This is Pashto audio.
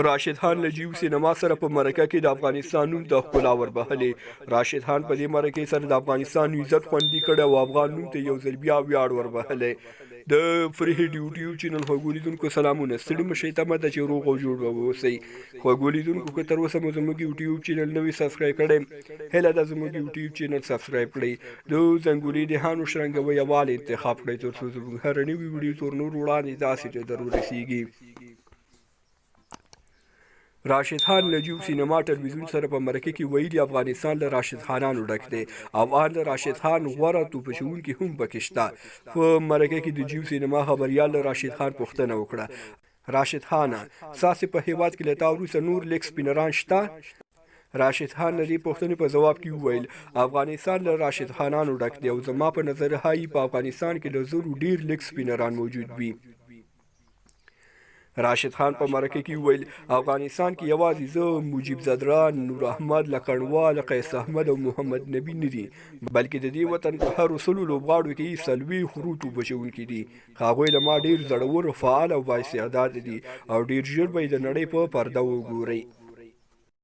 راشد خان له جیو سینما سره په مرکه کې د افغانستان نوم د ښکلا وربهلې. راشد خان په دې مرکه سره د افغانستان عزت خوندي کړی او افغان نوم ته یو ځل بیا ویاړ وربهلی. د فرهید یوټیوب چینل خوږو لیدونکو سلامونه. ستړي مشئ تمه ده چې روغ او جوړ به واوسئ. خوږو لیدونکو که تر اوسه مو زموږ یوټیوب چینل نه وي سبسکرایب کړی، هیله ده زموږ یوټیوب چینل سبسکرایب کړئ. د ځنګلي دهانو شرنګوئ یووالی انتخاب کړئ تر څو زموږ هره نوې ویډیو تر نور وړاندې تاسې ته در ورسیږي. راشد خان له جیو سینما ټلویزیون سره په مرکه کې ویلي افغانستان له راشد خانانو ډک دی او ان له راشد خان غوره توپچوونکي هم پکې شته. په مرکه کې د جیو سینما خبریال له راشد خان پوښتنه وکړه، راشد خان ستاسې په هیواد کې له تا وروسته نور لیګ سپینران شته؟ راشد خان د دې پوښتنې په جواب کې وویل افغانستان له راشد خانانو ډک دی او زما په نظر ښایي په افغانستان کې له زرو ډیر لیګ سپینران موجود وي. راشد خان په مرکه کې وویل افغانستان کې یوازې زه، مجیب زدران، نور احمد لکڼوال، قیس احمد او محمد نبی نه دي، بلکې د دې وطن په هرو سلو لوبغاړو کې څلوېښت روټ وبچوونکي دي. هغوی له ما ډېر زړور، فعال او بااستعداده دي او ډېر ژر به یې د نړۍ په پرده وګورئ.